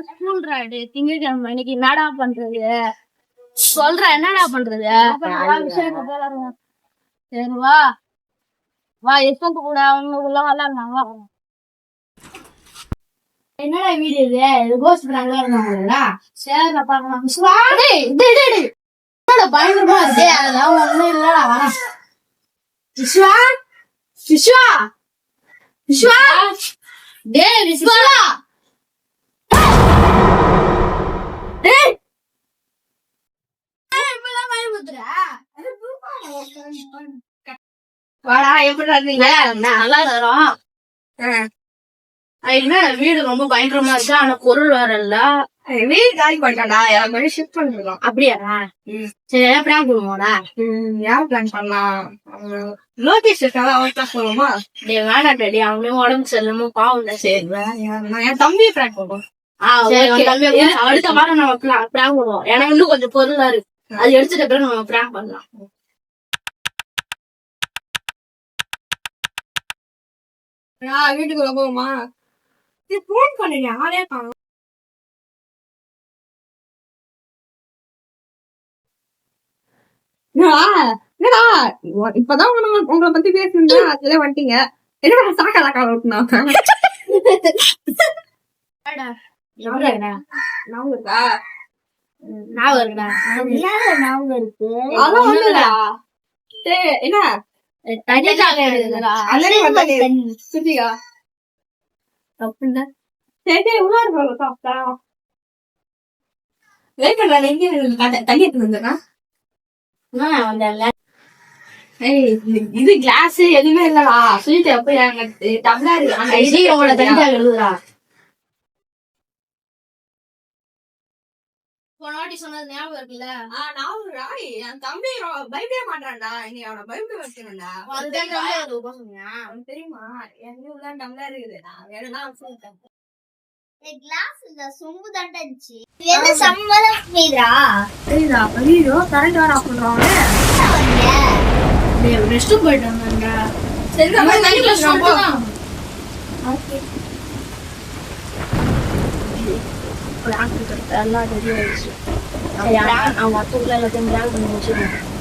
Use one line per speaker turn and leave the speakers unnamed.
school rod திங்கட்கிழமை இன்னைக்கு என்னடா பண்றது சொல்ற என்னடா பண்றது சரி வா வா எஸ்வந்த் கூட அவங்களுக்குள்ள விளாடுனாங்க என்னடா வீடு இது கோஸ்ட் பிராங்க்ல இருந்தாங்களா சரி பயங்கரமா இருக்கு அதெல்லாம் ஒண்ணும் இல்லடா வரேன் விஸ்வா விஸ்வா விஸ்வா டேய் விஸ்வா டேய் இப்பலாம் பயமுத்துறா வாடா எப்படி இருக்கீங்க நல்லா இருக்கோம் என்ன வீடு ரொம்ப பயங்கரமா இருக்கு ஆனா பொருள் வேற இல்ல வீடு காலி பண்ணிட்டாடா எல்லாரும் ஷிஃப்ட் பண்ணிருக்கோம் அப்படியா சரி ஏதாவது பிளான் பண்ணுவோம்டா யார் பிளான் பண்ணலாம் லோகேஷ் இருக்காங்க அவன் பிளான் பண்ணுவோமா டே வேணாம் டேடி அவங்களையும் உடம்பு சரியில்லாம பாவம் தான் சரி என் தம்பியை பிளான் பண்ணுவோம் அடுத்த வாரம் நம்ம பிளான் பண்ணுவோம் ஏன்னா இன்னும் கொஞ்சம் பொருளா இருக்கு அது எடுத்துட்ட பிறகு நம்ம பிளான் பண்ணலாம் வீட்டுக்குள்ள போவோமா போன் பண்ணுங்க ஆளே காணும் என்னடா இப்பதான் உங்களை பத்தி பேசுங்க அதுல வந்துட்டீங்க என்னடா சாக்கடா கால விட்டுனா இது கிளாஸ் எதுவுமே இல்லடா ஸ்வீட் எப்ப டம்ளர் எழுதுடா போனாட்டி சொன்னது ஞாபகம் இருக்குல்ல என் தம்பி பயப்பட மாட்டான்டா இனி அவனை பயப்பட வைக்கணும்டா தெரியுமா எங்க உள்ள டம்ளர் இருக்குது நான் வேணும்னா சொல்லிட்டேன்
கிளாஸ் இந்த சொம்பு தாண்டா இருந்துச்சு என்ன சம்மதம் மீதா
சரிடா ஐயோ கரண்ட் வர ஆஃப் பண்றாங்க டேய் ரெஸ்ட் ரூம் போயிட்டு வந்தேன்டா சரி நம்ம தண்ணி குடிச்சோம் போ ஓகே பிளான் கரெக்ட்டா எல்லாம் ரெடி ஆயிடுச்சு நான் வாட்ஸ்அப்ல எல்லாத்தையும் பிளான் பண்ணி வச்சிருக்கேன்